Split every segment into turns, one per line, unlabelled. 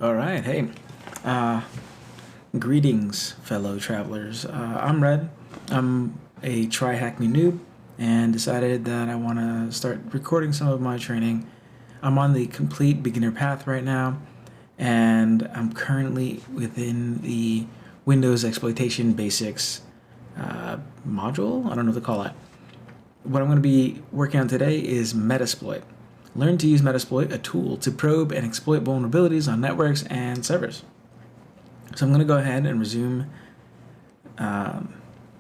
All right, hey, uh, greetings, fellow travelers. I'm Red. I'm a TryHackMe noob, and decided that I want to start recording some of my training. I'm on the complete beginner path right now, and I'm currently within the Windows Exploitation Basics module. I don't know what to call it. What I'm going to be working on today is Metasploit. Learn to use Metasploit, a tool to probe and exploit vulnerabilities on networks and servers. So I'm going to go ahead and resume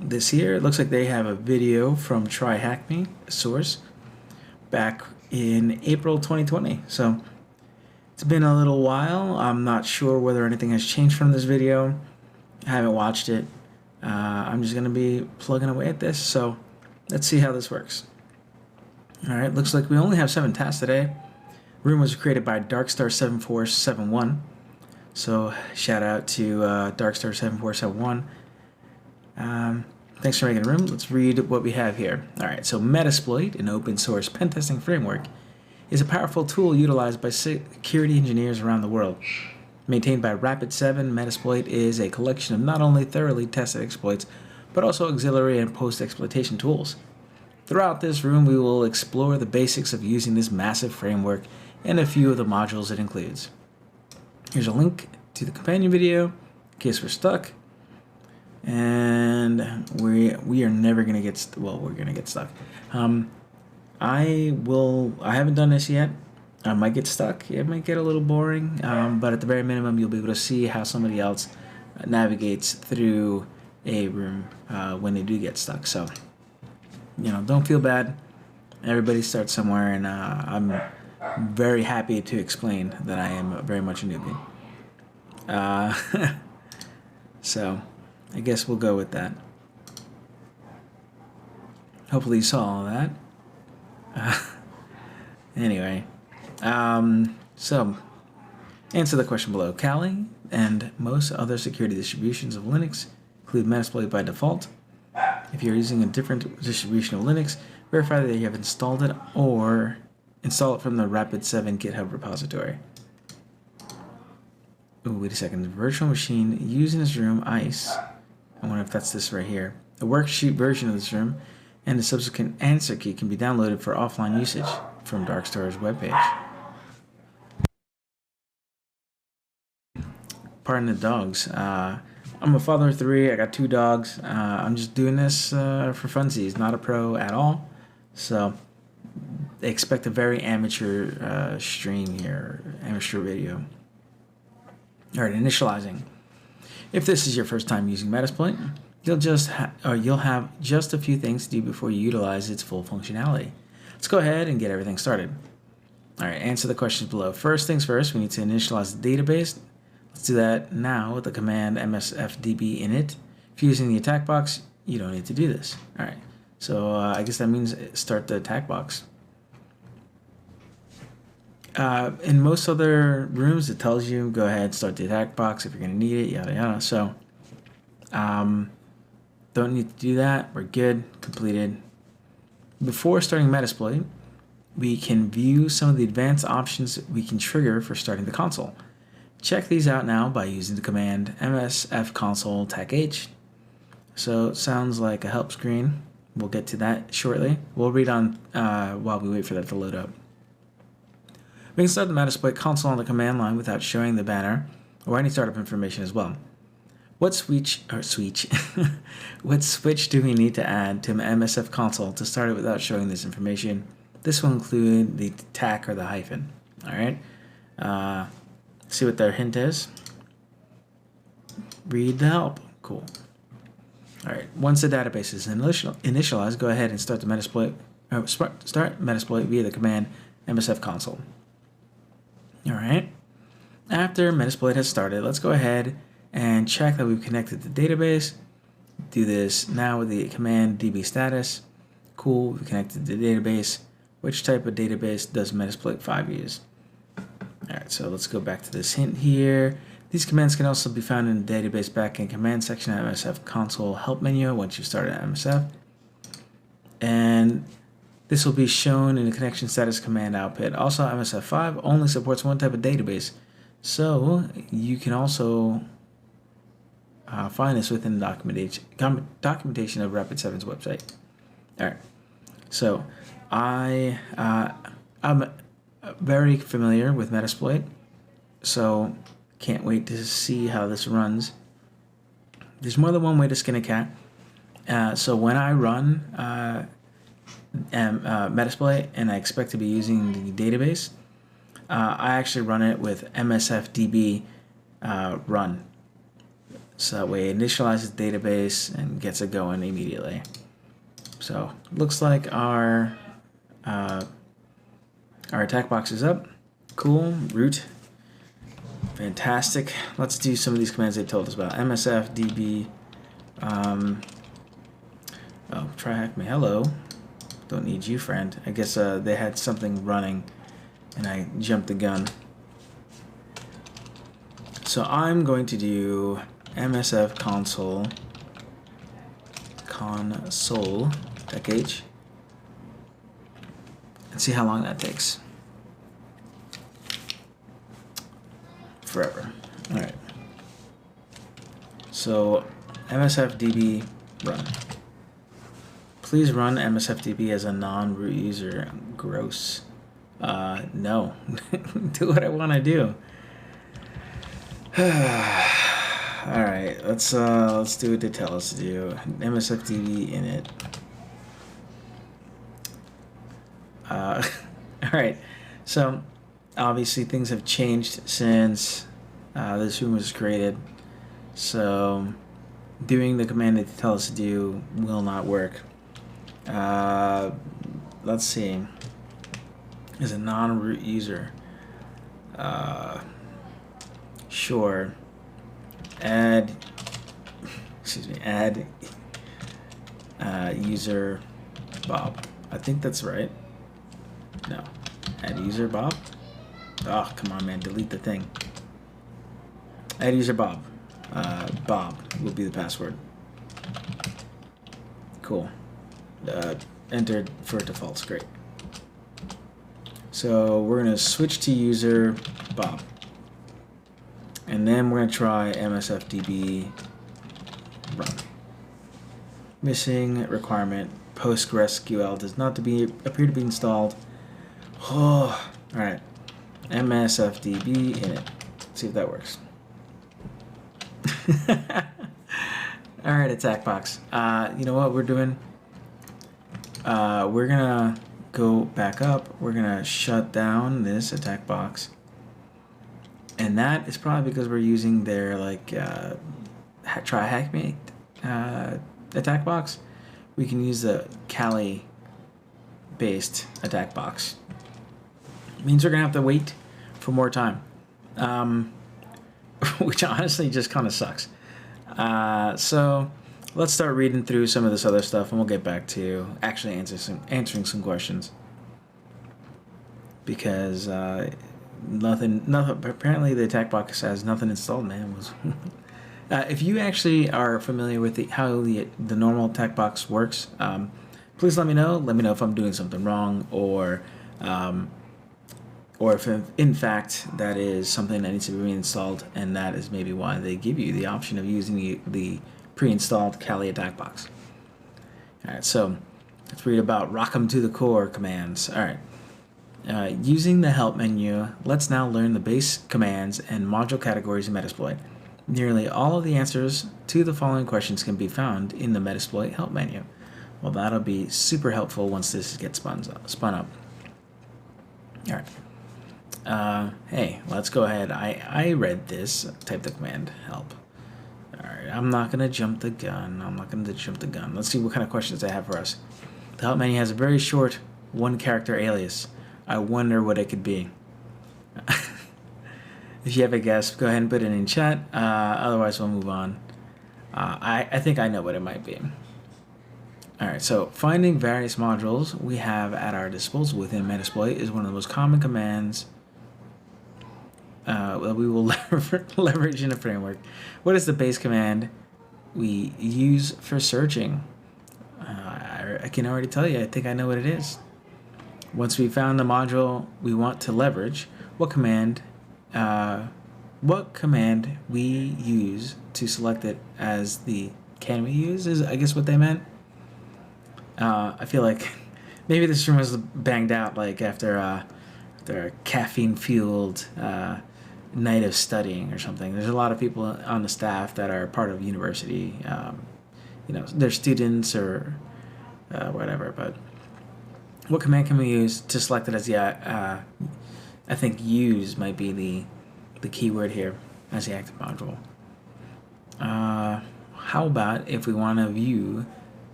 this here. It looks like they have a video from TryHackMe, a source, back in April 2020. So it's been a little while. I'm not sure whether anything has changed from this video. I haven't watched it. I'm just going to be plugging away at this. So let's see how this works. Alright, looks like we only have 7 tasks today. Room was created by Darkstar7471. So shout out to Darkstar7471. Thanks for making a room. Let's read what we have here. Alright, so Metasploit, an open source pen testing framework, is a powerful tool utilized by security engineers around the world. Maintained by Rapid7, Metasploit is a collection of not only thoroughly tested exploits, but also auxiliary and post-exploitation tools. Throughout this room, we will explore the basics of using this massive framework and a few of the modules it includes. Here's a link to the companion video in case we're stuck. And we are never gonna get we're gonna get stuck. I haven't done this yet. I might get stuck. It might get a little boring, but at the very minimum, you'll be able to see how somebody else navigates through a room when they do get stuck. So, you know, don't feel bad. Everybody starts somewhere, and I'm very happy to explain that I am very much a newbie. So, I guess we'll go with that. Hopefully you saw all that. Anyway, so answer the question below. Kali and most other security distributions of Linux include Metasploit by default. If you're using a different distribution of Linux, verify that you have installed it or install it from the Rapid7 GitHub repository. Oh, wait a second. The virtual machine used in this room, ICE. I wonder if that's this right here. A worksheet version of this room and the subsequent answer key can be downloaded for offline usage from Darkstar's webpage. Pardon the dogs. I'm a father of 3. I got 2 dogs. I'm just doing this for funsies, not a pro at all. So expect a very amateur stream here, amateur video. All right, initializing. If this is your first time using Metasploit, you'll have just a few things to do before you utilize its full functionality. Let's go ahead and get everything started. All right, answer the questions below. First things first, we need to initialize the database. Let's do that now with the command MSFDB init. If you're using the attack box, you don't need to do this. All right, so I guess that means start the attack box. In most other rooms, it tells you go ahead, start the attack box if you're going to need it, yada yada. So, don't need to do that. We're good, completed. Before starting Metasploit, we can view some of the advanced options we can trigger for starting the console. Check these out now by using the command msfconsole -h. So it sounds like a help screen. We'll get to that shortly. We'll read on while we wait for that to load up. We can start the Metasploit console on the command line without showing the banner or any startup information as well. What switch do we need to add to MSF console to start it without showing this information? This will include the tag or the hyphen. All right. See what their hint is. Read the help. Cool. All right. Once the database is initialized, go ahead and start the Metasploit. Start Metasploit via the command MSF console. All right. After Metasploit has started, let's go ahead and check that we've connected the database. Do this now with the command db status. Cool. We connected the database. Which type of database does Metasploit 5 use? Alright, so let's go back to this hint here. These commands can also be found in the database backend command section at MSF console help menu once you start at MSF. And this will be shown in the connection status command output. Also, MSF5 only supports one type of database, So you can also find this within the documentation of Rapid7's website. All right. So I'm very familiar with Metasploit, so can't wait to see how this runs. There's more than one way to skin a cat. So when I run Metasploit and I expect to be using the database, I actually run it with MSFDB Run. So that way it initializes the database and gets it going immediately. So looks like our attack box is up. Cool. Root. Fantastic. Let's do some of these commands they told us about. MSFDB. TryHackMe. Hello. Don't need you, friend. I guess they had something running and I jumped the gun. So I'm going to do MSF console .h and see how long that takes. Forever. All right. So MSFDB run. Please run MSFDB as a non-root user. Gross. No. Do what I want to do. All right. Let's do what they tell us to do. MSFDB init. All right. So obviously things have changed since this room was created. So doing the command that they tell us to do will not work. Let's see. As a non-root user. Sure. Add user Bob. I think that's right. No. Add user Bob. Oh, come on, man. Delete the thing. Add user Bob. Bob will be the password. Cool. Entered for defaults. Great. So we're going to switch to user Bob. And then we're going to try MSFDB run. Missing requirement. PostgreSQL does not appear to be installed. Oh, all right. MSFDB init. Let's see if that works. All right, attack box. You know what we're doing? We're gonna go back up. We're gonna shut down this attack box, and that is probably because we're using their TryHackMe attack box. We can use the Kali based attack box. It means we're gonna have to wait for more time, which honestly just kind of sucks. So let's start reading through some of this other stuff, and we'll get back to actually answering some questions. Because nothing. Apparently, the attack box has nothing installed, man. If you actually are familiar with how the normal attack box works, please let me know. Let me know if I'm doing something wrong, or if in fact that is something that needs to be reinstalled, and that is maybe why they give you the option of using the pre-installed Kali attack box. All right, so let's read about rock 'em to the core commands. All right. Using the help menu, let's now learn the base commands and module categories in Metasploit. Nearly all of the answers to the following questions can be found in the Metasploit help menu. Well, that'll be super helpful once this gets spun up. All right. Hey, let's go ahead. I read this. Type the command help. All right. I'm not gonna jump the gun. Let's see what kind of questions they have for us. The help menu has a very short one-character alias. I wonder what it could be. If you have a guess, go ahead and put it in chat. Otherwise, we'll move on. I think I know what it might be. All right, so finding various modules we have at our disposal within Metasploit is one of the most common commands that we will leverage in a framework. What is the base command we use for searching? I can already tell you. I think I know what it is. Once we found the module we want to leverage, what command what command we use to select it as the can we use is I guess what they meant. I feel like maybe this room was banged out like after a caffeine-fueled night of studying or something. There's a lot of people on the staff that are part of university. They're students or whatever. But what command can we use to select it as the? I think use might be the keyword here as the active module. How about if we want to view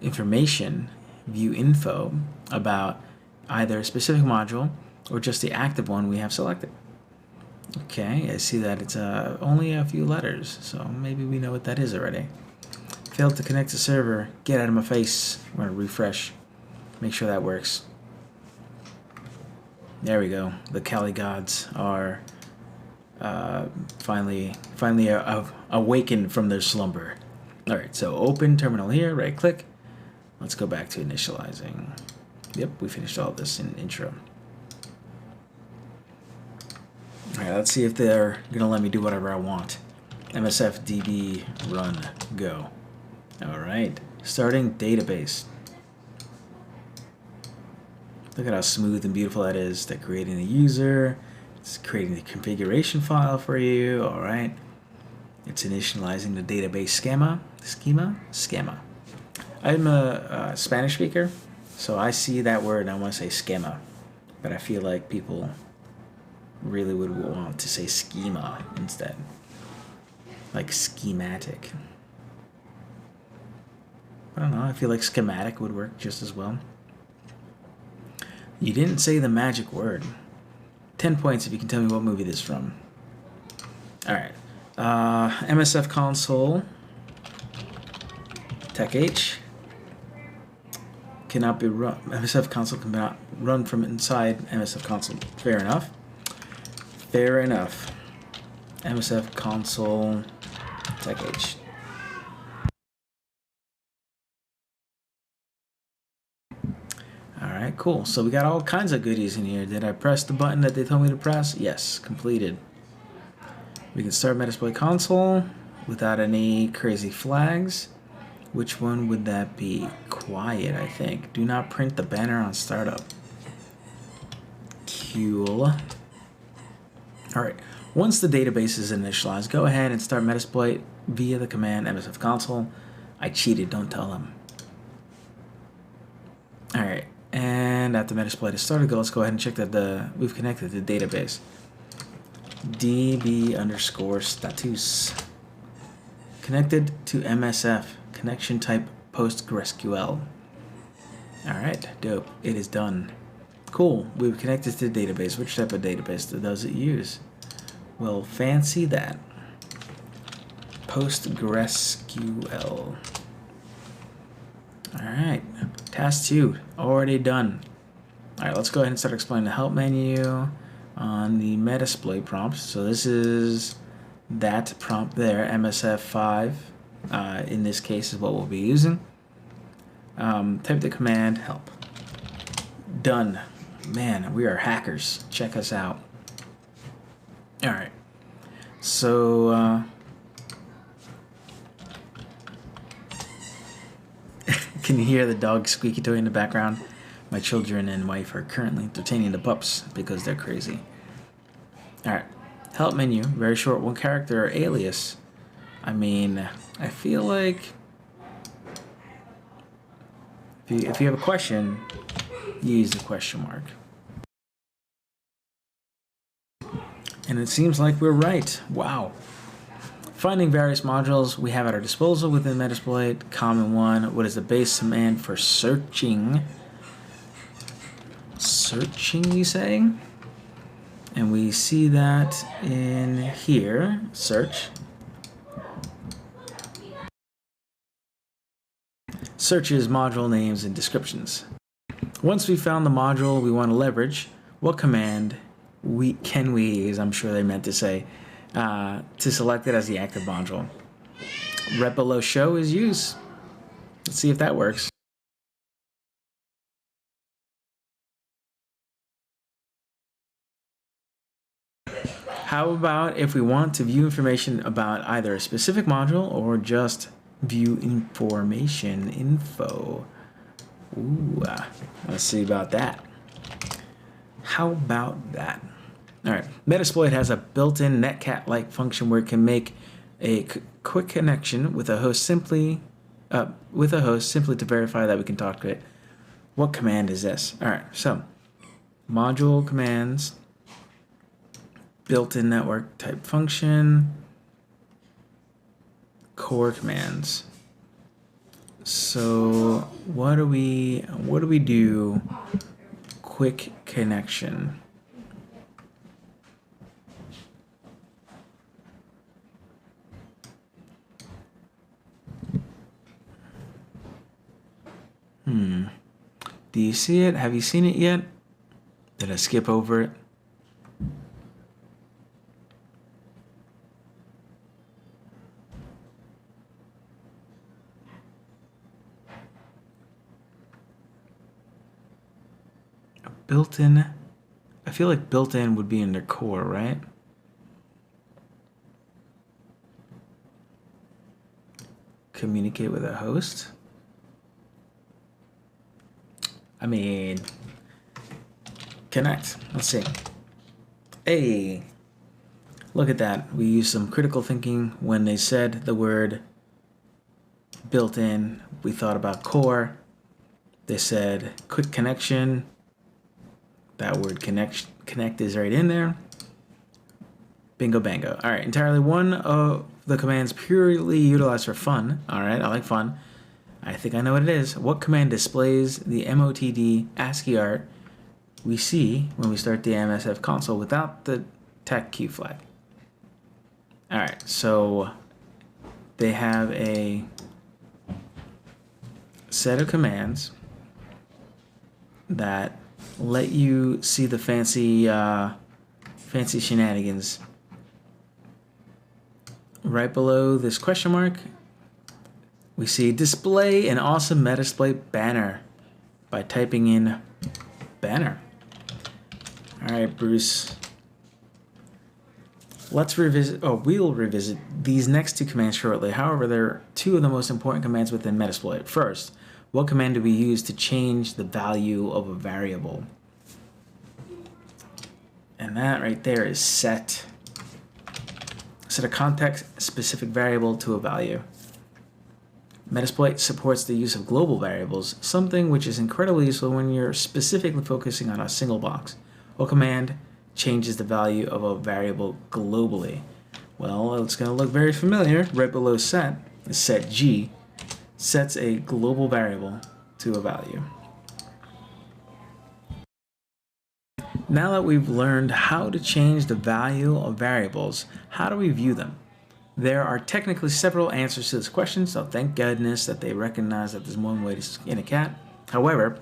information, view info about either a specific module or just the active one we have selected? Okay, I see that it's only a few letters, so maybe we know what that is already. Failed to connect to server. Get out of my face. We're going to refresh. Make sure that works. There we go. The Kali gods are finally awakened from their slumber. Alright, so open terminal here, right click. Let's go back to initializing. Yep, we finished all this in intro. Alright, let's see if they're going to let me do whatever I want. MSFDB Run, go. Alright, starting database. Look at how smooth and beautiful that is. They're creating a user. It's creating the configuration file for you. Alright. It's initializing the database schema. I'm a Spanish speaker, so I see that word and I want to say schema. But I feel like people really would want to say schema instead. Like schematic. I don't know, I feel like schematic would work just as well. You didn't say the magic word. 10 points if you can tell me what movie this is from. Alright. MSF console. TechH. Cannot be run. MSF console cannot run from inside MSF console. Fair enough. Fair enough. MSF console. TechH. Alright, cool. So we got all kinds of goodies in here. Did I press the button that they told me to press? Yes, completed. We can start Metasploit console without any crazy flags. Which one would that be? Quiet, I think. Do not print the banner on startup. Cool. Alright, once the database is initialized, go ahead and start Metasploit via the command MSF console. I cheated, don't tell them. Alright. And after Metasploit is started, let's go ahead and check that we've connected the database. DB_status. Connected to MSF. Connection type PostgreSQL. Alright, dope. It is done. Cool. We've connected to the database. Which type of database does it use? Well, fancy that. PostgreSQL. Alright, task 2, already done. Alright, let's go ahead and start explaining the help menu on the Metasploit prompt. So this is that prompt there, MSF5, in this case is what we'll be using. Type the command help. Done. Man, we are hackers. Check us out. Alright, so can you hear the dog squeaky toy in the background? My children and wife are currently entertaining the pups because they're crazy. Alright, help menu, very short, one character or alias. I mean, I feel like if you have a question, you use the question mark. And it seems like we're right. Wow. Finding various modules we have at our disposal within Metasploit. Common one. What is the base command for searching? Searching, you say? And we see that in here. Search. Searches module names and descriptions. Once we found the module we want to leverage, what command can we use? I'm sure they meant to say. To select it as the active module. Right below show is use. Let's see if that works. How about if we want to view information about either a specific module or just view information info? Ooh, let's see about that. How about that? All right, Metasploit has a built-in netcat-like function where it can make a quick connection with a host simply to verify that we can talk to it. What command is this? All right, so module commands, built-in network type function, core commands. So what do we do? Quick connection. Do you see it? Have you seen it yet? Did I skip over it? Built-in. I feel like built-in would be in their core, right? Communicate with a host. I mean, connect. Let's see. Hey, look at that. We used some critical thinking when they said the word built-in. We thought about core. They said quick connection. That word connect is right in there. Bingo bango. All right, entirely one of the commands purely utilized for fun. All right, I like fun. I think I know what it is. What command displays the MOTD ASCII art we see when we start the MSF console without the tech Q flag? All right, so they have a set of commands that let you see the fancy shenanigans. Right below this question mark, we see display an awesome Metasploit banner by typing in banner. All right, Bruce. Let's revisit, we'll revisit these next two commands shortly. However, they're two of the most important commands within Metasploit. First, what command do we use to change the value of a variable? And that right there is set. Set a context-specific variable to a value. Metasploit supports the use of global variables, something which is incredibly useful when you're specifically focusing on a single box. What command changes the value of a variable globally? Well, it's going to look very familiar. Right below set is set G, sets a global variable to a value. Now that we've learned how to change the value of variables, how do we view them? There are technically several answers to this question, so thank goodness that they recognize that there's one way to skin a cat. However,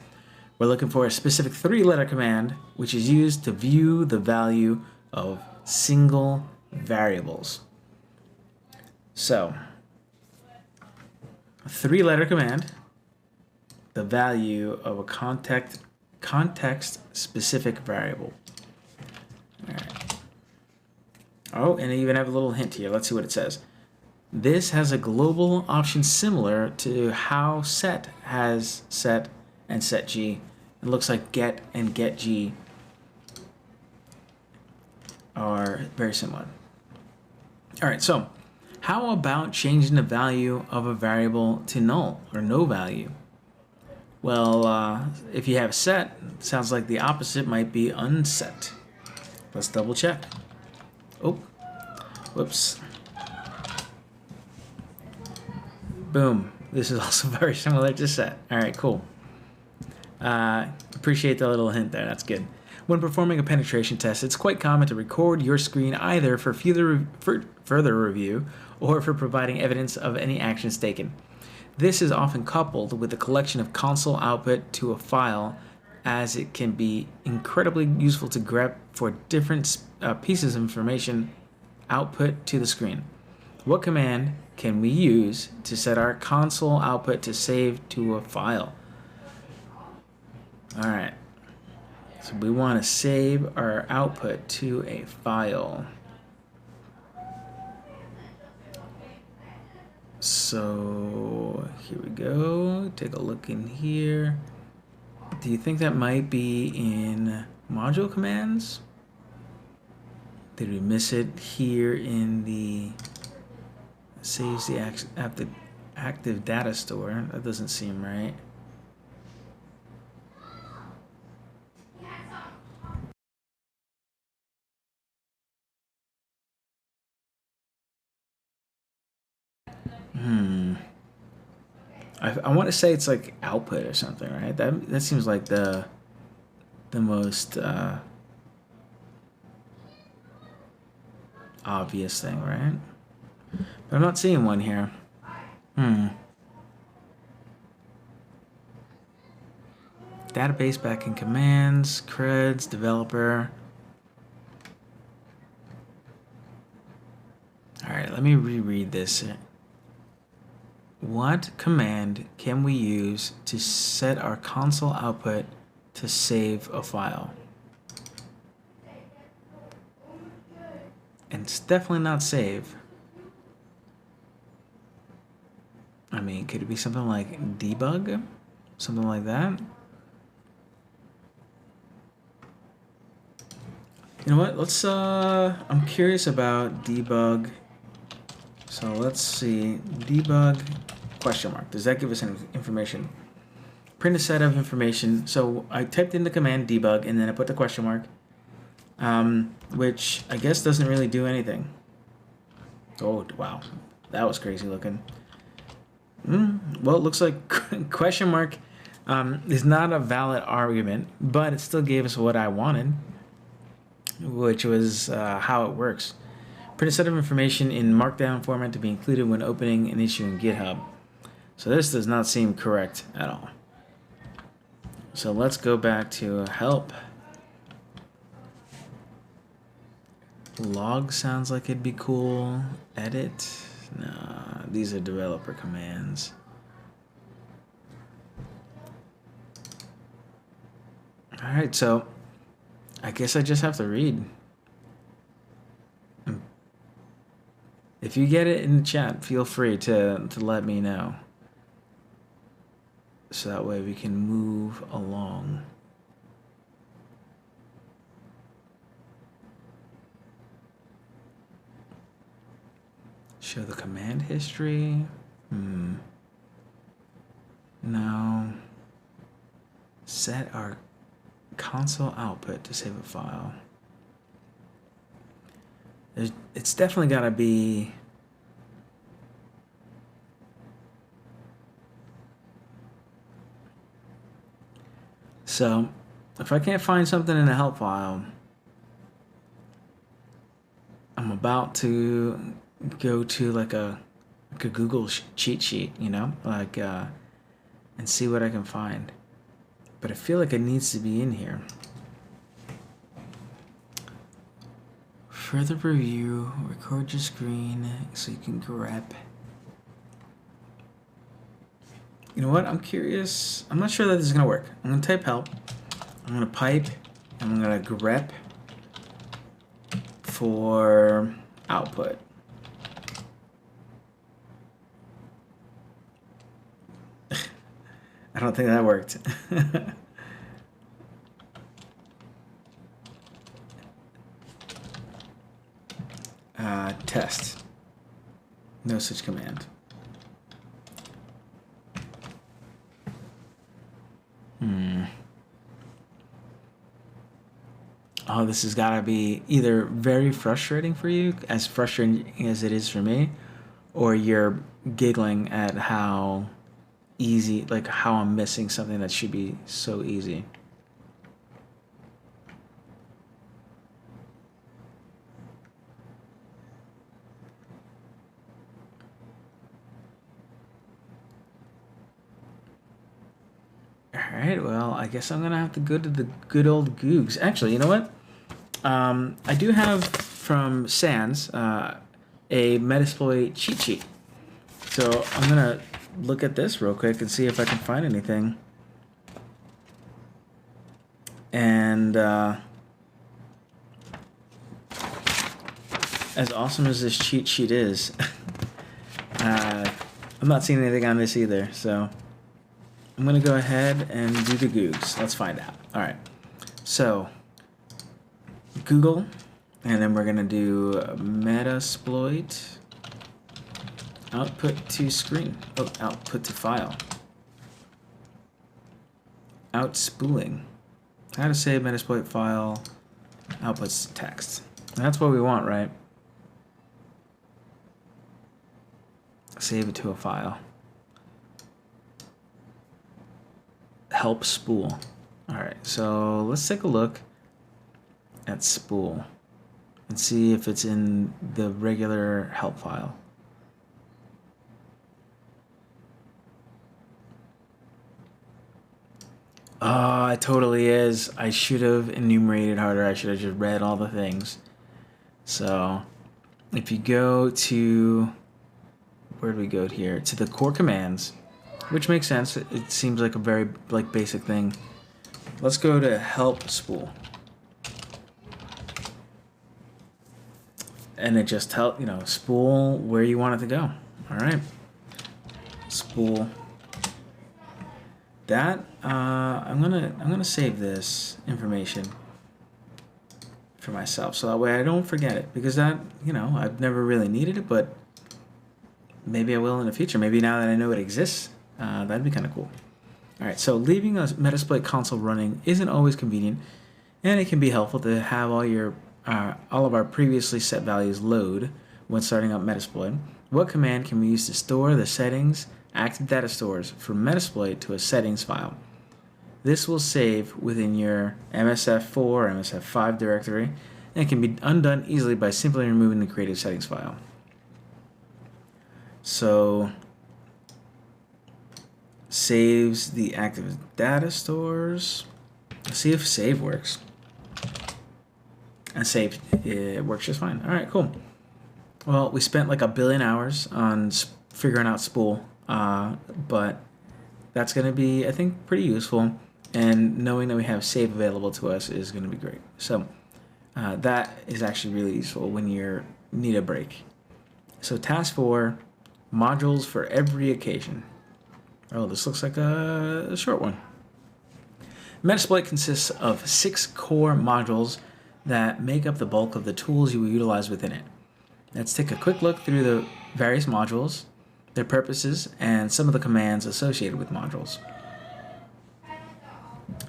we're looking for a specific 3-letter command which is used to view the value of single variables. So, a 3-letter command, the value of a context-specific variable. All right. Oh, and I even have a little hint here. Let's see what it says. This has a global option similar to how set has set and set G. It looks like get and get G are very similar. All right, so how about changing the value of a variable to null or no value? Well, if you have set, sounds like the opposite might be unset. Let's double check. Oh, whoops. Boom. This is also very similar to set. All right, cool. Appreciate the little hint there. That's good. When performing a penetration test, it's quite common to record your screen either for further review or for providing evidence of any actions taken. This is often coupled with the collection of console output to a file, as it can be incredibly useful to grab for different pieces of information output to the screen. What command can we use to set our console output to save to a file? All right, so we want to save our output to a file. So here we go. Take a look in here. Do you think that might be in module commands? Did we miss it here in the saves the active data store? That doesn't seem right. I want to say it's like output or something, right? That seems like the most obvious thing, right? But I'm not seeing one here. Database backend commands, creds, developer. All right, let me reread this. What command can we use to set our console output to save a file? And it's definitely not save. I mean, could it be something like debug? Something like that? You know what? Let's, I'm curious about debug. So let's see, debug question mark. Does that give us any information? Print a set of information. So I typed in the command debug and then I put the question mark, which I guess doesn't really do anything. Oh, wow. That was crazy looking. Well, it looks like question mark is not a valid argument, but it still gave us what I wanted, which was how it works. Print a set of information in markdown format to be included when opening and issuing GitHub. So this does not seem correct at all. So let's go back to help. Log sounds like it'd be cool. Edit. Nah, these are developer commands. All right, so I guess I just have to read. If you get it in the chat, feel free to let me know. So that way we can move along. Show the command history. No. Set our console output to save a file. It's definitely got to be so if I can't find something in the help file, I'm about to go to like a Google cheat sheet, you know, like and see what I can find. But I feel like it needs to be in here. Further review, record your screen so you can grep. You know what? I'm curious. I'm not sure that this is going to work. I'm going to type help. I'm going to pipe. And I'm going to grep for output. I don't think that worked. Test. No such command. Oh, this has got to be either very frustrating for you, as frustrating as it is for me, or you're giggling at how easy, like how I'm missing something that should be so easy. Alright, well, I guess I'm going to have to go to the good old Googs. Actually, you know what? I do have from Sans a Metasploit cheat sheet. So I'm going to look at this real quick and see if I can find anything. And as awesome as this cheat sheet is, I'm not seeing anything on this either, so I'm gonna go ahead and do the Googs. Let's find out. All right, so Google, and then we're gonna do Metasploit output to screen. Oh, output to file. Outspooling. How to save Metasploit file outputs to text. And that's what we want, right? Save it to a file. Help spool. All right, so let's take a look at spool and see if it's in the regular help file. Oh, it totally is. I should have enumerated harder. I should have just read all the things. So if you go to, where do we go here? To the core commands, which makes sense. It seems like a very basic thing. Let's go to help spool. And it just spool where you want it to go. All right. Spool. That I'm gonna save this information for myself, so that way I don't forget it, because that I've never really needed it, but maybe I will in the future. Maybe now that I know it exists, that'd be kind of cool. All right, so leaving a Metasploit console running isn't always convenient, and it can be helpful to have all of our previously set values load when starting up Metasploit. What command can we use to store the settings active data stores from Metasploit to a settings file? This will save within your MSF4 or MSF5 directory, and it can be undone easily by simply removing the created settings file. So, saves the active data stores. Let's see if save works. And save, it works just fine. All right, cool. Well, we spent like 1 billion hours on figuring out spool, but that's going to be, I think, pretty useful. And knowing that we have save available to us is going to be great. So that is actually really useful when you need a break. So task 4, modules for every occasion. Oh, this looks like a short one. Metasploit consists of 6 core modules that make up the bulk of the tools you will utilize within it. Let's take a quick look through the various modules, their purposes, and some of the commands associated with modules.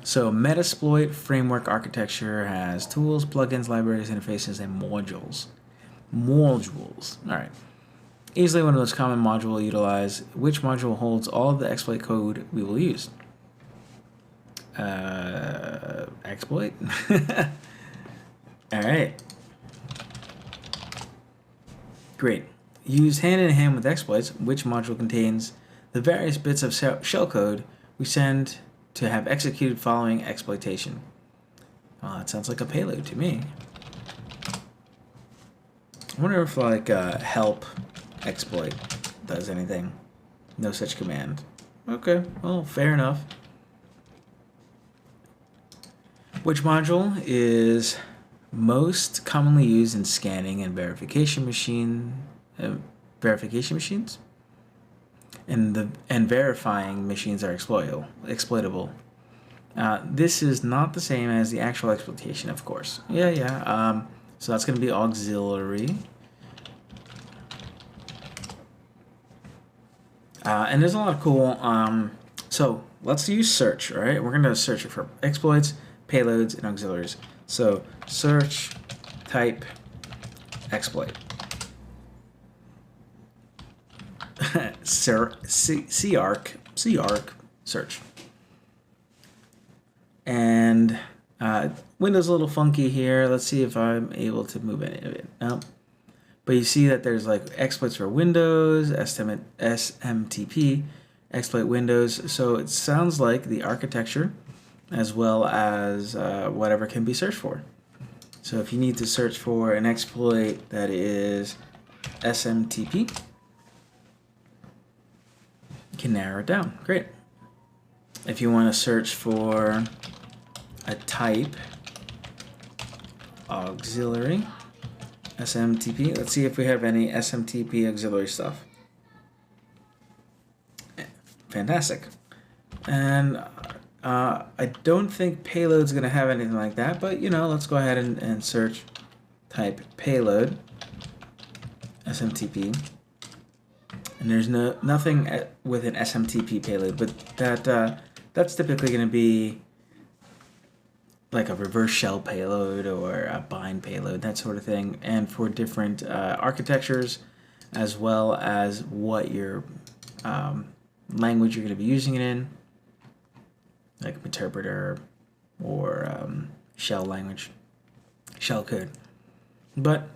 So Metasploit framework architecture has tools, plugins, libraries, interfaces, and modules. Modules. All right. Easily one of those common module we'll utilize. Which module holds all of the exploit code we will use? Exploit. All right. Great. Used hand in hand with exploits, which module contains the various bits of shellcode we send to have executed following exploitation. That sounds like a payload to me. I wonder if help exploit does anything. No such command. Okay, well, fair enough. Which module is most commonly used in scanning and verification machines, and verifying machines are exploitable. This is not the same as the actual exploitation, of course. So that's going to be auxiliary. And there's a lot of cool. So let's use search. All right, we're going to search for exploits, payloads, and auxiliaries. So search type exploit. CARC search. And Windows a little funky here. Let's see if I'm able to move any of it. Nope. But you see that there's like exploits for Windows, SMTP, exploit Windows. So it sounds like the architecture as well as whatever can be searched for. So if you need to search for an exploit that is SMTP, you can narrow it down. Great. If you want to search for a type auxiliary SMTP, let's see if we have any SMTP auxiliary stuff. fantastic. And I don't think payload's going to have anything like that, but you know, let's go ahead and search, type payload, SMTP. And there's nothing with an SMTP payload, but that's typically going to be like a reverse shell payload or a bind payload, that sort of thing. And for different architectures, as well as what your language you're going to be using it in, like interpreter or shell language, shell code. But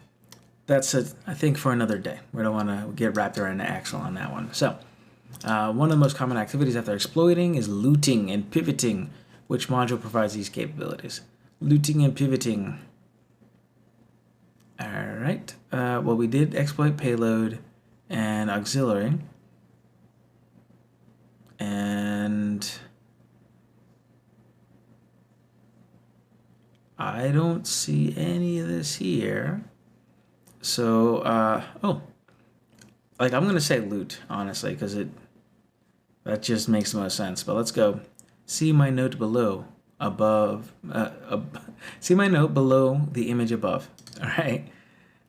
that's I think for another day. We don't want to get wrapped around the axle on that one. So one of the most common activities after exploiting is looting and pivoting. Which module provides these capabilities? Looting and pivoting. All right. Well, we did exploit payload and auxiliary. And I don't see any of this here. So, like I'm going to say loot, honestly, because that just makes the most sense. But let's go. See my note below, see my note below the image above. All right.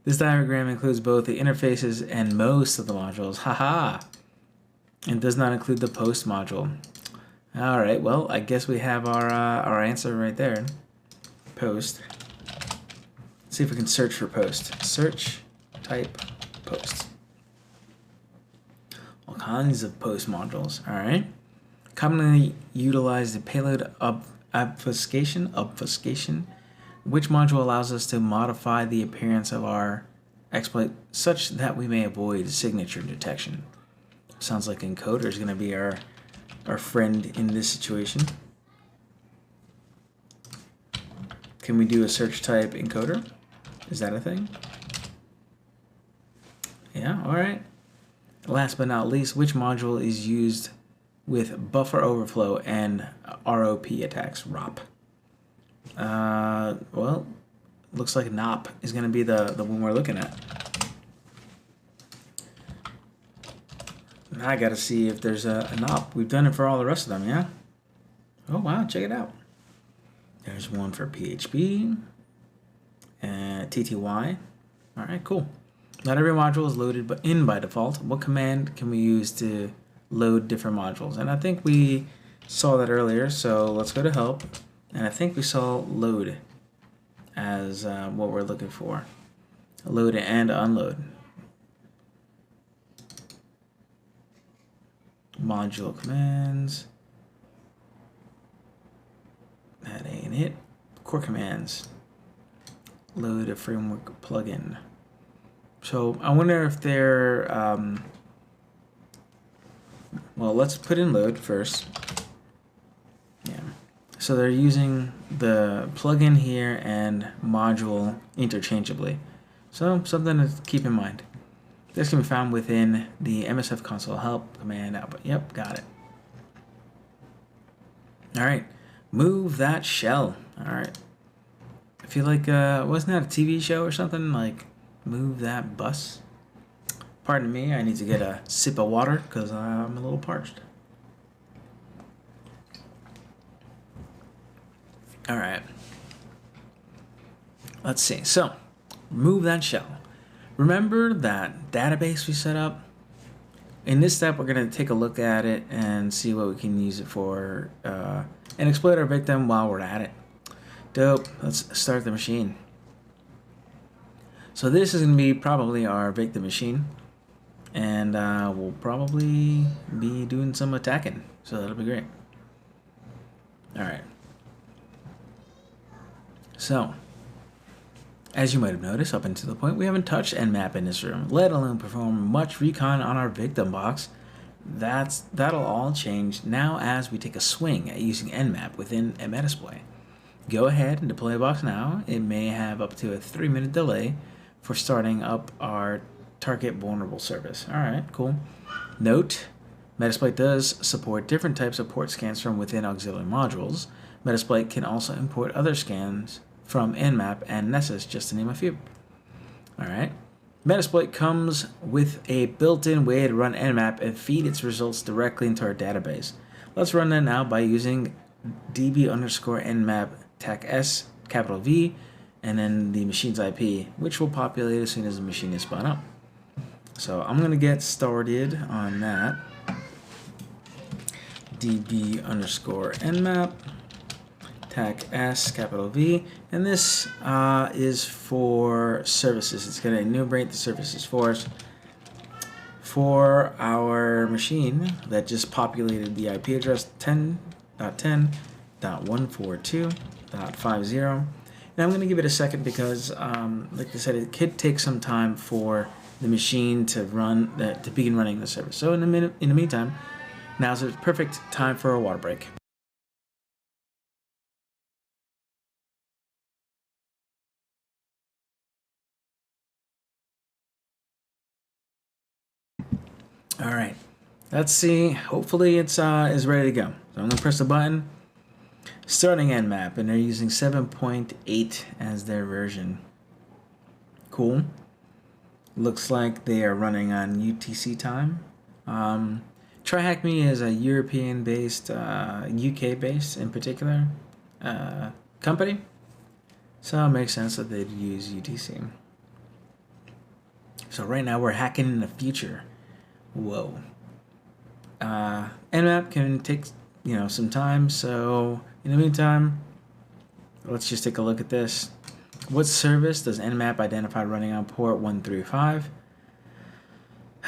This diagram includes both the interfaces and most of the modules. Haha. And does not include the post module. All right. Well, I guess we have our answer right there. Post. Let's see if we can search for post. Search, type, post. All kinds of post modules. All right. Commonly utilize the payload obfuscation, which module allows us to modify the appearance of our exploit such that we may avoid signature detection. Sounds like encoder is going to be our friend in this situation. Can we do a search type encoder? Is that a thing? Yeah, all right. Last but not least, which module is used with buffer overflow and ROP attacks? ROP. Well, looks like NOP is going to be the one we're looking at. Now I got to see if there's a NOP. We've done it for all the rest of them, yeah? Oh, wow, check it out. There's one for PHP and TTY. All right, cool. Not every module is loaded in by default. What command can we use to load different modules? And I think we saw that earlier, so let's go to help. And I think we saw load as what we're looking for. Load and unload. Module commands. That ain't it. Core commands. Load a framework plugin. So I wonder if they're well, let's put in load first. Yeah. So they're using the plugin here and module interchangeably. So something to keep in mind. This can be found within the MSF console help command output. Yep, got it. All right, move that shell. All right. I feel like, wasn't that a TV show or something? Like, move that bus. Pardon me, I need to get a sip of water because I'm a little parched. All right. Let's see. So, move that shell. Remember that database we set up? In this step, we're going to take a look at it and see what we can use it for and exploit our victim while we're at it. Dope. Let's start the machine. So this is going to be probably our victim machine. And we'll probably be doing some attacking. So that'll be great. All right. So, as you might have noticed, up until the point, we haven't touched Nmap in this room, let alone perform much recon on our victim box. That'll all change now as we take a swing at using Nmap within a Metasploit. Go ahead and deploy a box now. It may have up to a 3-minute delay for starting up our target vulnerable service. All right, cool. Note, Metasploit does support different types of port scans from within auxiliary modules. Metasploit can also import other scans from Nmap and Nessus, just to name a few. All right. Metasploit comes with a built-in way to run Nmap and feed its results directly into our database. Let's run that now by using db_nmap tac s capital V and then the machine's IP, which will populate as soon as the machine is spun up. So I'm going to get started on that. db_nmap tac s capital V, and this is for services. It's going to enumerate the services for us for our machine that just populated the IP address 10.10.142.50. And I'm going to give it a second because, like I said, it could take some time for the machine to begin running the service. So in the meantime, now's the perfect time for a water break. All right, let's see. Hopefully it's is ready to go. So I'm gonna press the button. Starting Nmap, and they're using 7.8 as their version. Cool. Looks like they are running on UTC time. TryHackMe is a European-based, UK-based in particular, company. So it makes sense that they'd use UTC. So right now we're hacking in the future. Whoa. Nmap can take some time, so in the meantime, let's just take a look at this. What service does Nmap identify running on port 135?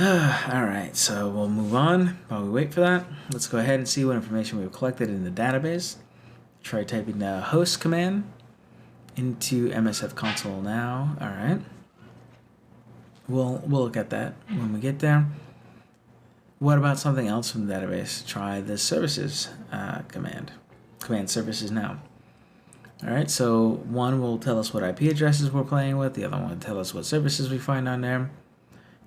Alright, so we'll move on while we wait for that. Let's go ahead and see what information we've collected in the database. Try typing the host command into MSF console now. Alright. We'll look at that when we get there. What about something else from the database? Try the services command services now. Alright, so one will tell us what IP addresses we're playing with, the other one will tell us what services we find on there.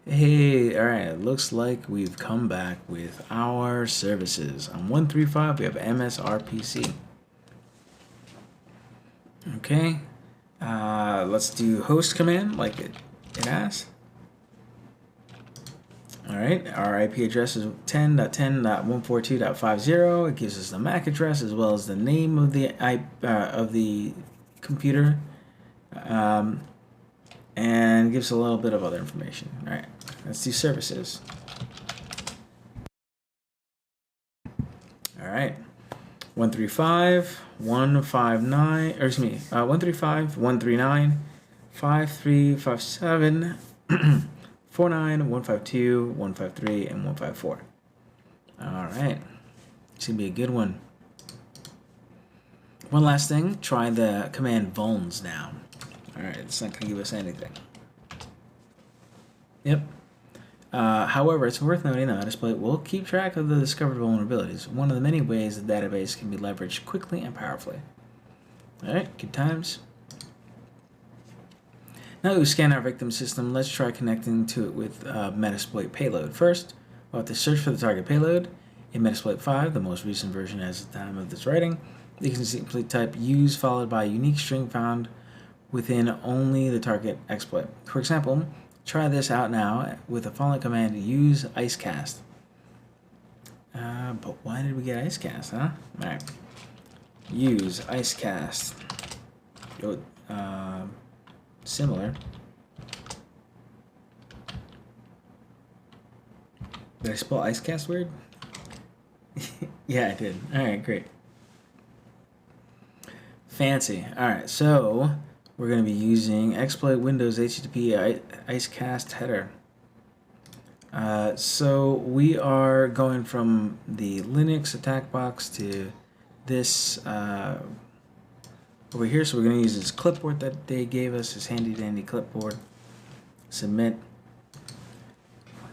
Hey, alright, looks like we've come back with our services. On 135 we have MSRPC. Okay, let's do host command like it asks. Alright, our IP address is 10.10.142.50. It gives us the MAC address as well as the name of the computer, and gives a little bit of other information. Alright, let's do services. Alright, 135.139.5357 49, 152, 153, and 154. Alright. It's going to be a good one. One last thing. Try the command vulns now. Alright, it's not going to give us anything. Yep. However, it's worth noting that Metasploit will keep track of the discovered vulnerabilities. One of the many ways the database can be leveraged quickly and powerfully. Alright, good times. Now that we've scanned our victim system, let's try connecting to it with Metasploit payload. First, we'll have to search for the target payload. In Metasploit 5, the most recent version as of the time of this writing, you can simply type use followed by a unique string found within only the target exploit. For example, try this out now with the following command, use icecast. But why did we get icecast, huh? Alright. Use icecast. Similar. Did I spell icecast weird? Yeah, I did. Alright, great. Fancy. Alright, so we're going to be using exploit Windows HTTP icecast header. So we are going from the Linux attack box to this over here. So we're going to use this clipboard that they gave us, this handy dandy clipboard. Submit.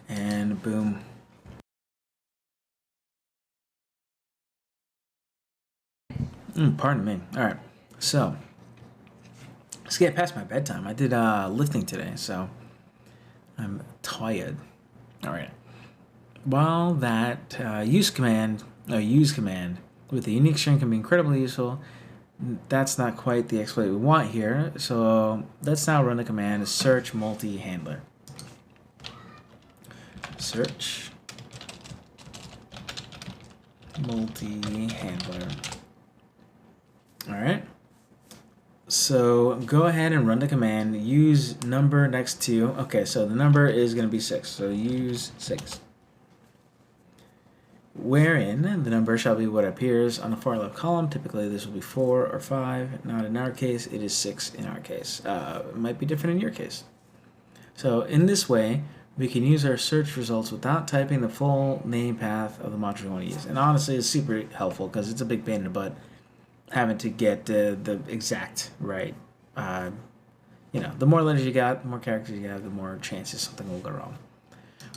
And boom. Pardon me. Alright, so let's get past my bedtime. I did lifting today, so I'm tired. Alright. While that use command with the unique string can be incredibly useful, that's not quite the exploit we want here. So let's now run the command search multi-handler. search multi-handler. All right. So go ahead and run the command, use number next to, okay, so the number is going to be 6, so use 6. Wherein the number shall be what appears on the far left column. Typically this will be 4 or 5. Not in our case, it is 6 in our case. It might be different in your case. So in this way, we can use our search results without typing the full name path of the module we want to use. And honestly, it's super helpful because it's a big pain in the butt having to get the exact right. You know, the more letters you got, the more characters you have, the more chances something will go wrong.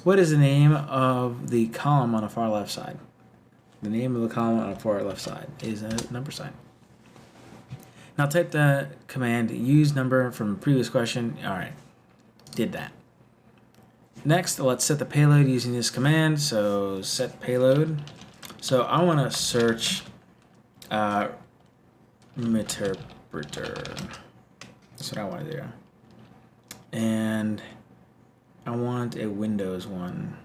What is the name of the column on the far left side? The name of the column on the far left side is a number sign. Now type the command use number from the previous question. All right, did that. Next, let's set the payload using this command. So set payload. So I want to search interpreter. That's what I want to do. And I want a Windows one.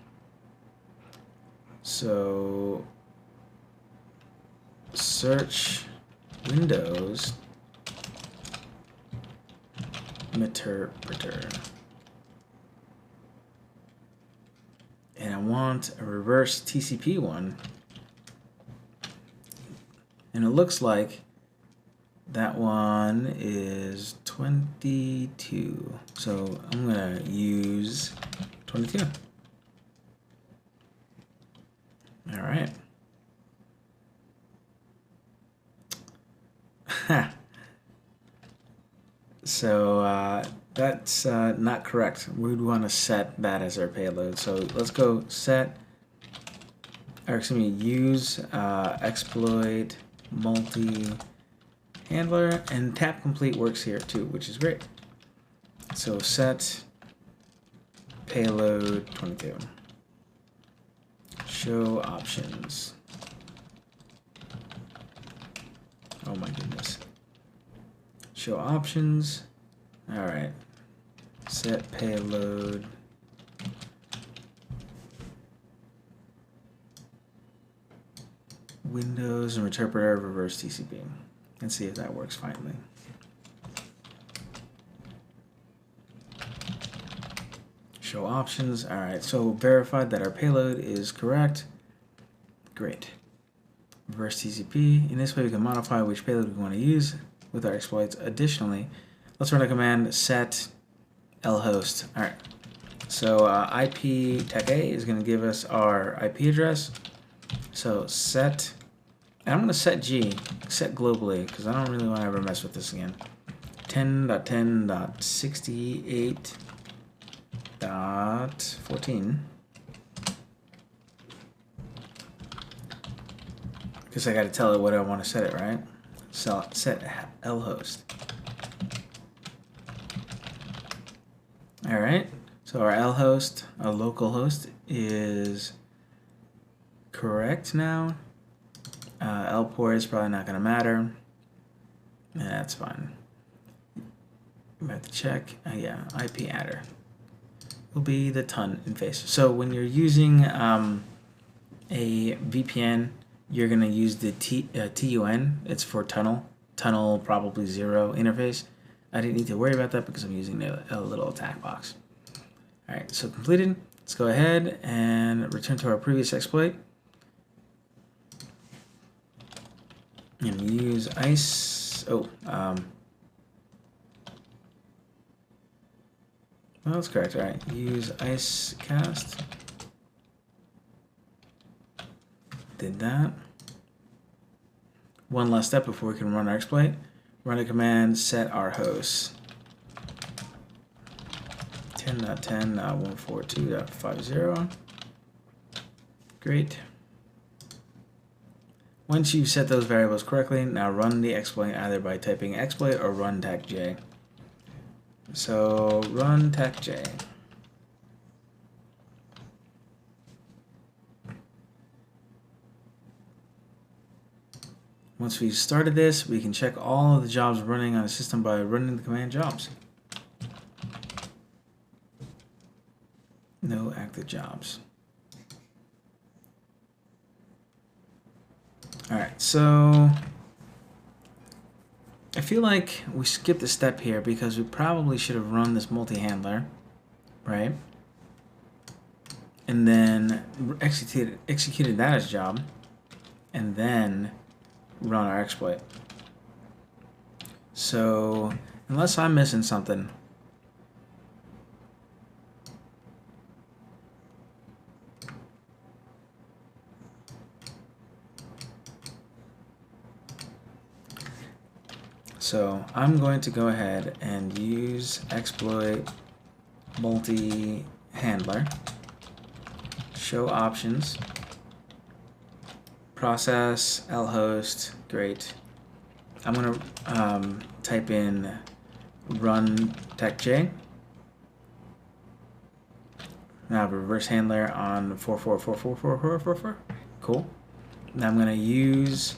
So search Windows interpreter. And I want a reverse TCP one. And it looks like that one is 22. So I'm going to use 22. All right. So that's not correct. We'd want to set that as our payload. So let's go set, or excuse me, use exploit multi-handler, and tap complete works here too, which is great. So set payload 22. Show options. Oh my goodness. Show options. All right. Set payload. Windows and interpreter reverse TCP. And see if that works finally. Show options. All right. So verified that our payload is correct. Great. Reverse TCP. In this way, we can modify which payload we want to use with our exploits. Additionally, let's run a command set lhost. All right. So IP tech A is going to give us our IP address. So set, and I'm going to set G, set globally, because I don't really want to ever mess with this again. 10.10.68.14. Because I got to tell it what I want to set it, right? So set lhost. All right. So our lhost, our local host, is correct now. Lport is probably not going to matter. Yeah, that's fine. We have to check. Yeah, IP adder will be the ton in face. So when you're using a VPN, you're going to use the TUN. It's for tunnel. Tunnel probably 0 interface. I didn't need to worry about that because I'm using a little attack box. All right, so completed. Let's go ahead and return to our previous exploit. And use ice. Oh, well, that's correct. All right, use ice cast. Did that. One last step before we can run our exploit. Run a command set our hosts. 10.10.142.50. Great. Once you've set those variables correctly, now run the exploit either by typing exploit or run tech-j. So run tech-j. Once we've started this, we can check all of the jobs running on the system by running the command jobs. No active jobs. right, so I feel like we skipped a step here because we probably should have run this multi-handler, right? And then executed that as job, and then run our exploit. So unless I'm missing something, so I'm going to go ahead and use exploit multi-handler, show options, process, lhost, great. I'm going to type in run techj. Now reverse handler on 44444444. Cool. Now I'm going to use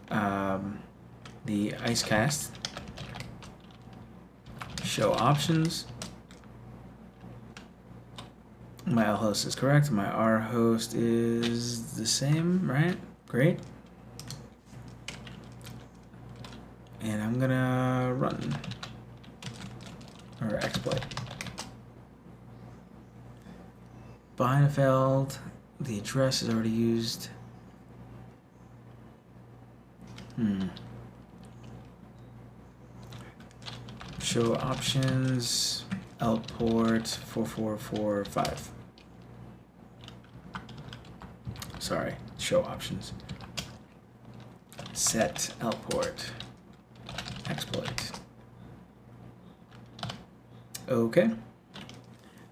the icecast, show options. My lhost is correct. My rhost is the same, right? Great. And I'm gonna run or exploit. Bielefeld, the address is already used. Show options, outport 4445. Sorry, show options. Set outport. Exploit. Okay.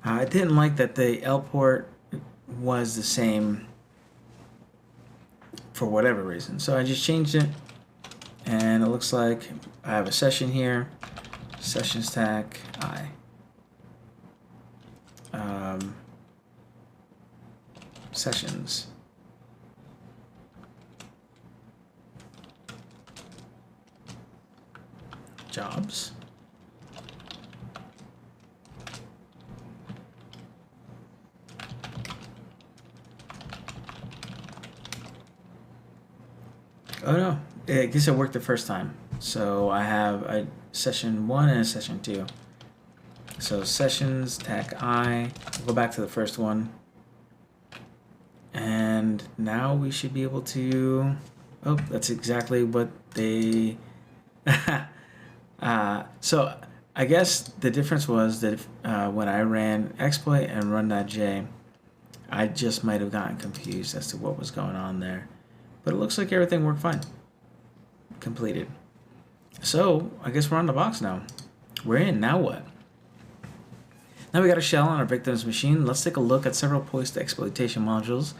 I didn't like that the outport was the same for whatever reason, so I just changed it, and it looks like I have a session here. Session stack I. Sessions. Jobs. Oh no, I guess it worked the first time. So I have a session 1 and a session 2. So sessions, tag I, go back to the first one. And now we should be able to, oh, that's exactly what they, so I guess the difference was that if, when I ran exploit and run.j, I just might have gotten confused as to what was going on there. But it looks like everything worked fine. Completed. So I guess we're on the box now. We're in. Now what? Now we got a shell on our victim's machine. Let's take a look at several post-exploitation modules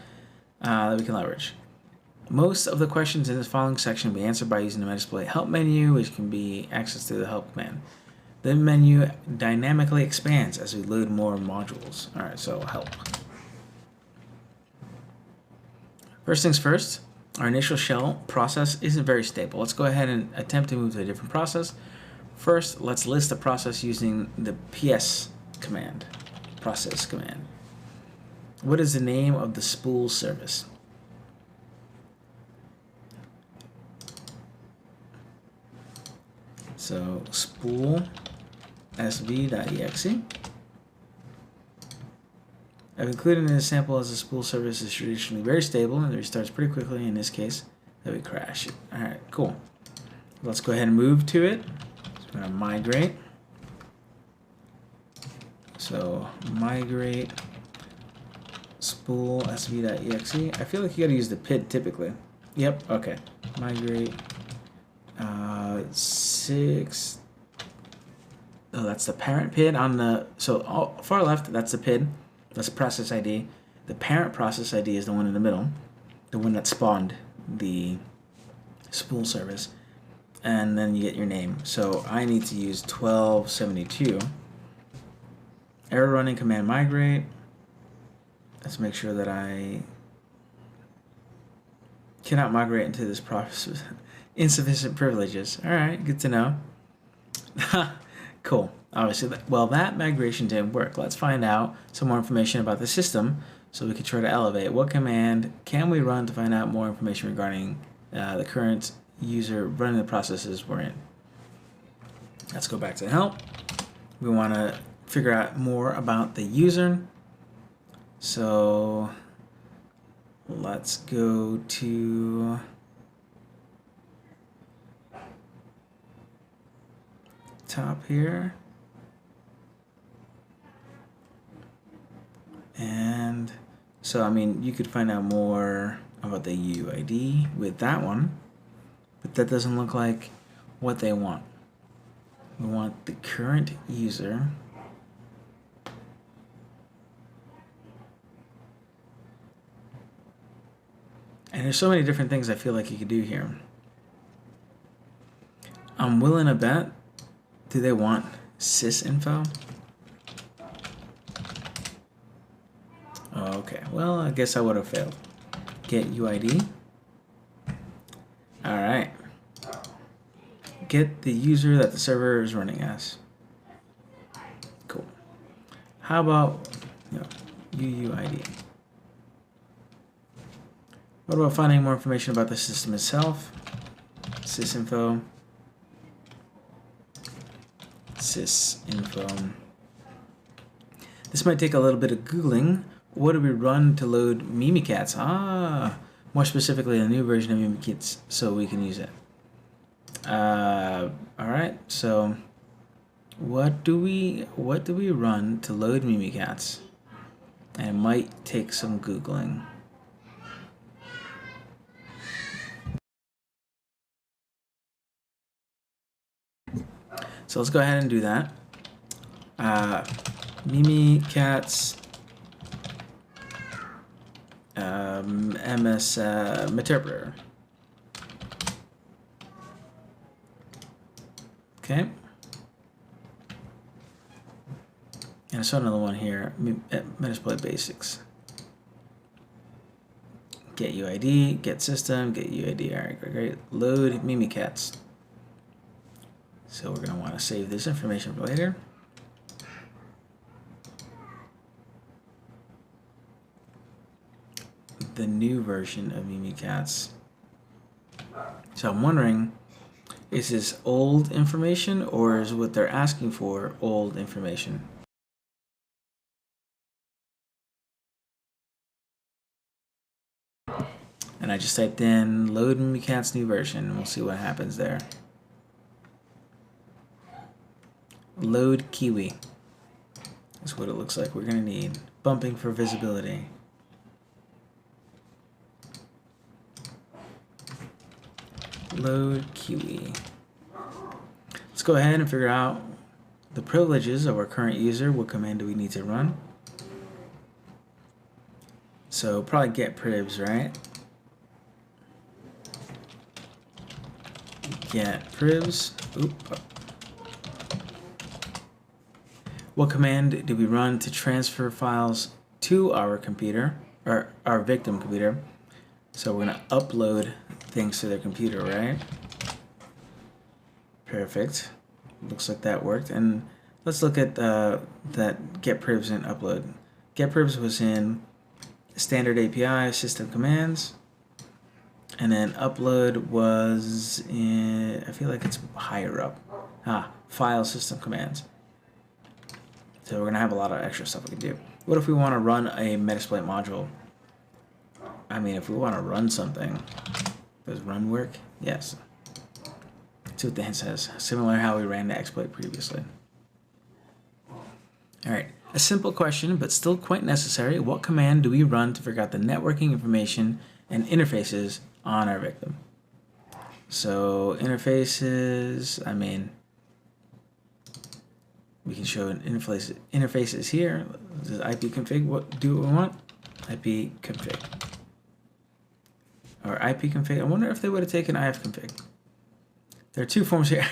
that we can leverage. Most of the questions in this following section will be answered by using the Metasploit help menu, which can be accessed through the help command. The menu dynamically expands as we load more modules. All right, so help. First things first, our initial shell process isn't very stable. Let's go ahead and attempt to move to a different process. First, let's list the process using the ps command, process command. What is the name of the spool service? So spool sv.exe. I've included in this sample as the spool service is traditionally very stable and it restarts pretty quickly. In this case, that we crash it. All right, cool. Let's go ahead and move to it. So we're going to migrate. So migrate spool sv.exe. I feel like you got to use the PID typically. Yep. Okay. Migrate 6. Oh, that's the parent PID on the. So far left, that's the PID. That's the process ID. The parent process ID is the one in the middle, the one that spawned the spool service, and then you get your name. So I need to use 1272. Error running command migrate. Let's make sure that I cannot migrate into this process. Insufficient privileges. All right, good to know. Cool. Obviously, well, that migration didn't work. Let's find out some more information about the system so we can try to elevate. What command can we run to find out more information regarding the current user running the processes we're in. Let's go back to help. We want to figure out more about the user. So let's go to top here. And so, I mean, you could find out more about the UID with that one, but that doesn't look like what they want. We want the current user. And there's so many different things I feel like you could do here. I'm willing to bet, do they want sysinfo? Okay, well, I guess I would have failed. Get UID. All right. Get the user that the server is running as. Cool. How about UUID? What about finding more information about the system itself? Sysinfo. Sysinfo. This might take a little bit of Googling. What do we run to load Mimikatz? More specifically, a new version of Mimikatz, so we can use it. All right. So, what do we run to load Mimikatz? And it might take some Googling. So let's go ahead and do that. Mimikatz MS interpreter. Okay. And I saw another one here, Metasploit basics. Get UID, get system, get UID. All right, great. Load Mimikatz. So we're going to want to save this information for later. The new version of Mimikatz. So I'm wondering, is this old information or is what they're asking for old information? And I just typed in load Mimikatz new version and we'll see what happens there. Load Kiwi is what it looks like we're going to need. Bumping for visibility. Load Kiwi. Let's go ahead and figure out the privileges of our current user. What command do we need to run? So probably get privs, right? Get privs. Oop. What command do we run to transfer files to our computer, or our victim computer? So we're going to upload things to their computer, right? Perfect. Looks like that worked. And let's look at that get privs and upload. Get privs was in standard API system commands, and then upload was in, I feel like it's higher up. File system commands. So we're going to have a lot of extra stuff we can do. What if we want to run a Metasploit module? I mean, if we want to run something, does run work? Yes. Let's see what the hint says. Similar to how we ran the exploit previously. All right, a simple question, but still quite necessary. What command do we run to figure out the networking information and interfaces on our victim? So interfaces, I mean, we can show an interfaces here. Does IP config do what we want? IP config. Or IP config. I wonder if they would have taken IF config. There are two forms here.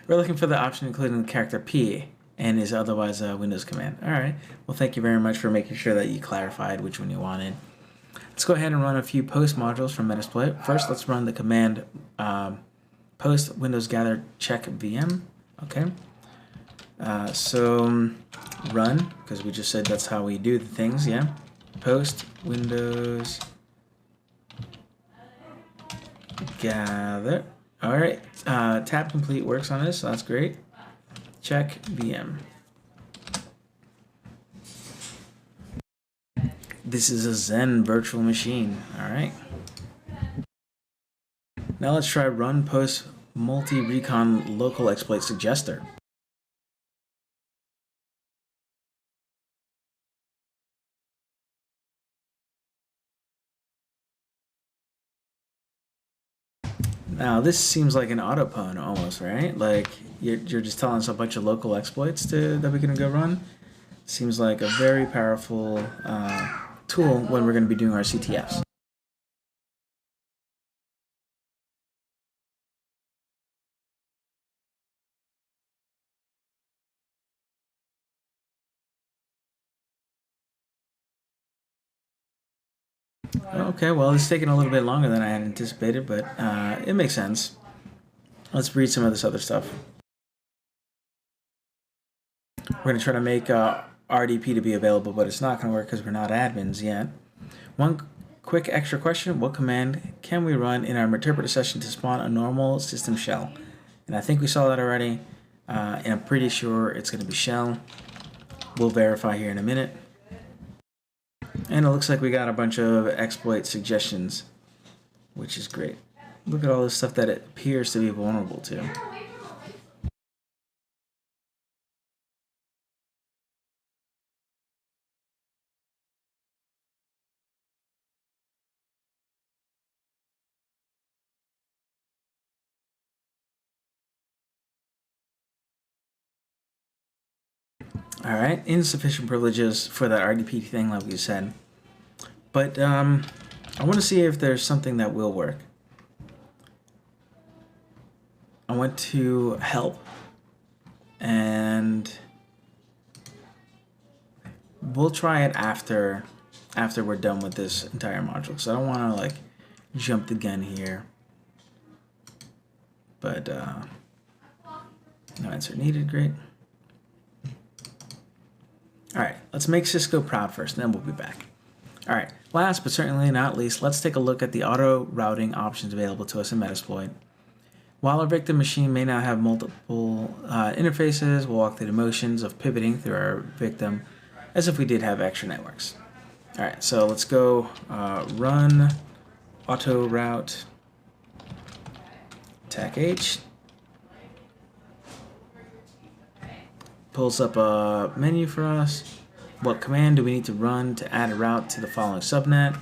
We're looking for the option including the character P and is otherwise a Windows command. All right. Well, thank you very much for making sure that you clarified which one you wanted. Let's go ahead and run a few post modules from Metasploit. First, let's run the command post Windows gather check VM. Okay. So run, because we just said that's how we do the things, yeah. Post Windows gather. All right, tab complete works on this, so that's great. Check VM. This is a Zen virtual machine. All right. Now let's try run post multi-recon local exploit suggester. Now this seems like an autopwn almost, right? Like you're just telling us a bunch of local exploits that we can go run. Seems like a very powerful tool when we're going to be doing our CTFs. Okay, well, it's taking a little bit longer than I had anticipated, but it makes sense. Let's read some of this other stuff. We're going to try to make RDP to be available, but it's not going to work because we're not admins yet. One quick extra question: what command can we run in our interpreter session to spawn a normal system shell? And I think we saw that already, and I'm pretty sure it's going to be shell. We'll verify here in a minute. And it looks like we got a bunch of exploit suggestions, which is great. Look at all this stuff that it appears to be vulnerable to. All right, insufficient privileges for that RDP thing, like you said. But I want to see if there's something that will work. I went to help, and we'll try it after we're done with this entire module. So I don't want to like jump the gun here. But no answer needed. Great. All right, let's make Cisco proud first, and then we'll be back. All right, last but certainly not least, let's take a look at the auto routing options available to us in Metasploit. While our victim machine may not have multiple interfaces, we'll walk through the motions of pivoting through our victim as if we did have extra networks. All right, so let's go run auto route attack H. Pulls up a menu for us. What command do we need to run to add a route to the following subnet?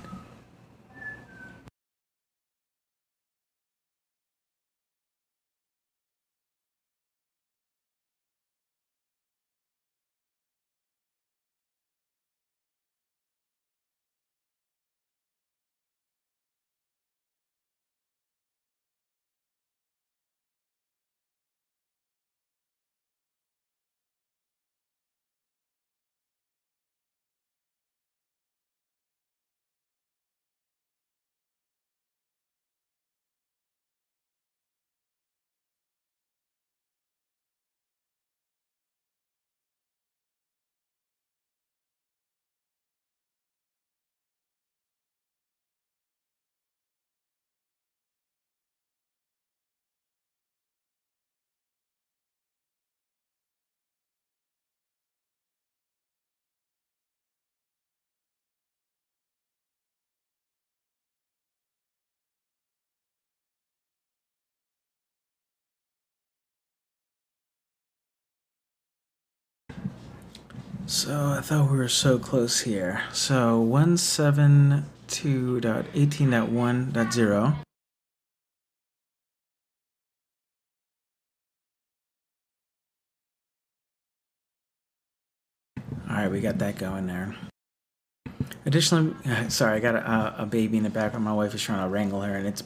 So I thought we were so close here. So 172.18.1.0. All right, we got that going there. Additionally, sorry, I got a baby in the background. My wife is trying to wrangle her, and it's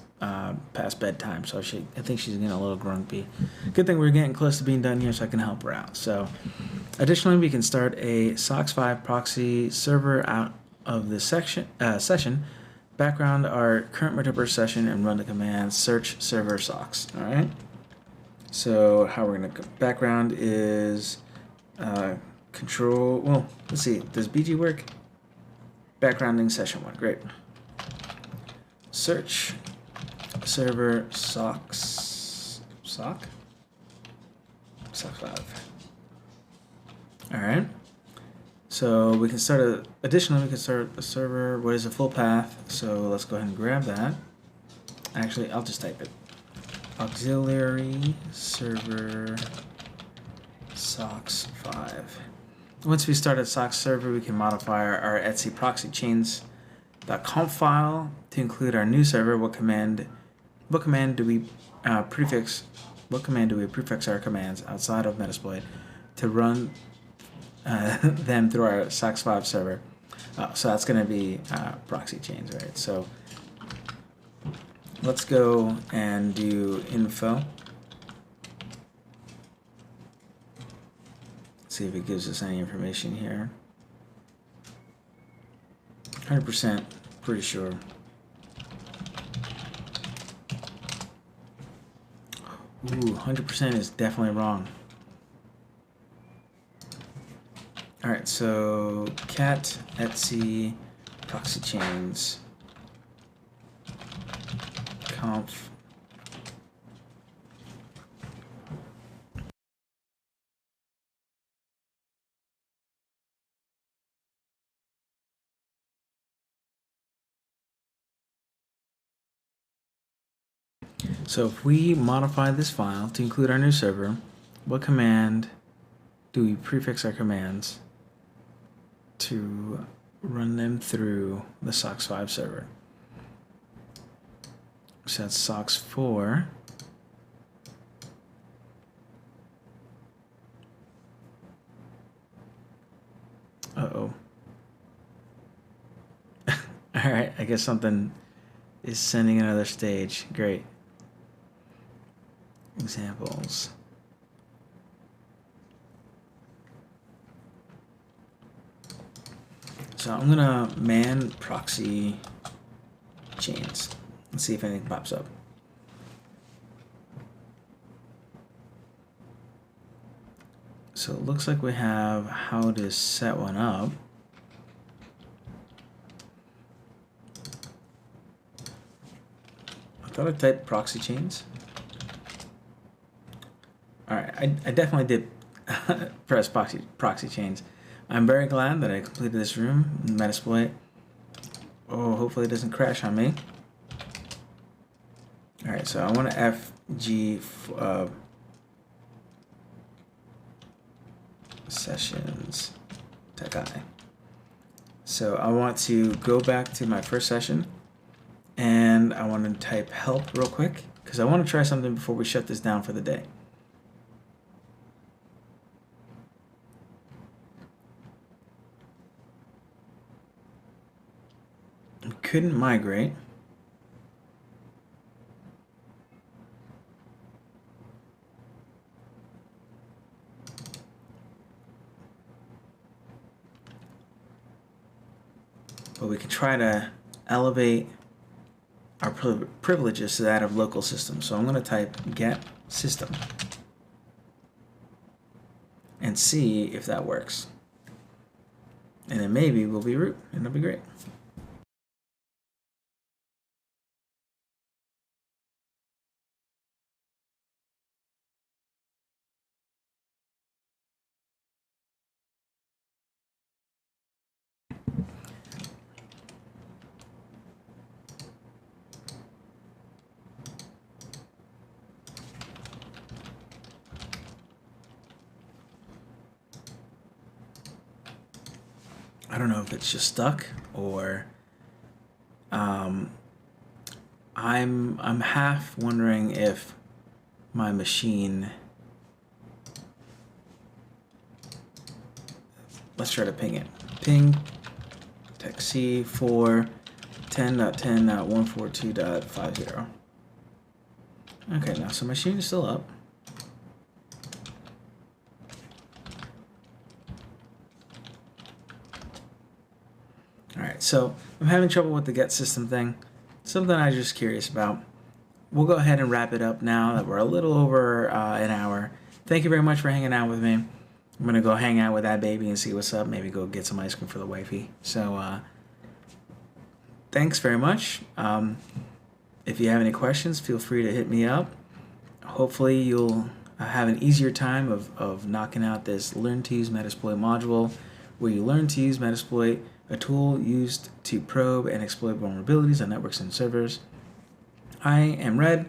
past bedtime, so I think she's getting a little grumpy. Good thing we're getting close to being done here, so I can help her out. So, additionally, we can start a SOX5 proxy server out of this session. Background our current interpreter session and run the command search server SOX. All right. So how we're gonna background is control. Well, let's see. Does BG work? Backgrounding session 1. Great. Search server socks sock 5. All right. So we can start additionally, we can start a server. What is a full path? So let's go ahead and grab that. Actually, I'll just type it. Auxiliary server socks 5. Once we start a socks server, we can modify our etc proxy chains.conf file to include our new server. What command do we prefix our commands outside of Metasploit to run them through our socks 5 server? So that's going to be proxy chains, right? So let's go and do info. See if it gives us any information here. 100% pretty sure. Ooh, 100% is definitely wrong. All right, so cat etc proxy chains conf. So if we modify this file to include our new server, what command do we prefix our commands to run them through the socks 5 server? So that's socks 4. Uh-oh. All right, I guess something is sending another stage. Great. Examples. So I'm gonna man proxy chains. Let's see if anything pops up. So it looks like we have how to set one up. I thought I typed proxy chains. All right, I definitely did press proxy chains. I'm very glad that I completed this room in Metasploit. Oh, hopefully it doesn't crash on me. All right, so I want to FG sessions tech I. So I want to go back to my first session and I want to type help real quick because I want to try something before we shut this down for the day. Couldn't migrate. But we can try to elevate our privileges to that of local system. So I'm going to type get system and see if that works. And then maybe we'll be root and it'll be great. I don't know if it's just stuck or I'm half wondering if my machine. Let's try to ping it. Ping tech C for 10.10.142.50. Okay, now so my machine is still up. Alright, so I'm having trouble with the get system thing. Something I'm just curious about. We'll go ahead and wrap it up now that we're a little over an hour. Thank you very much for hanging out with me. I'm going to go hang out with that baby and see what's up. Maybe go get some ice cream for the wifey. So, thanks very much. If you have any questions, feel free to hit me up. Hopefully you'll have an easier time of knocking out this Learn to Use Metasploit module, where you learn to use Metasploit, a tool used to probe and exploit vulnerabilities on networks and servers. I am Red.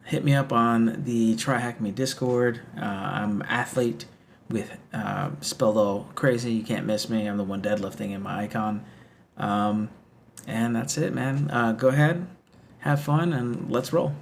Hit me up on the TryHackMe Discord. I'm athlete with spelled all crazy. You can't miss me. I'm the one deadlifting in my icon. And that's it, man. Go ahead, have fun, and let's roll.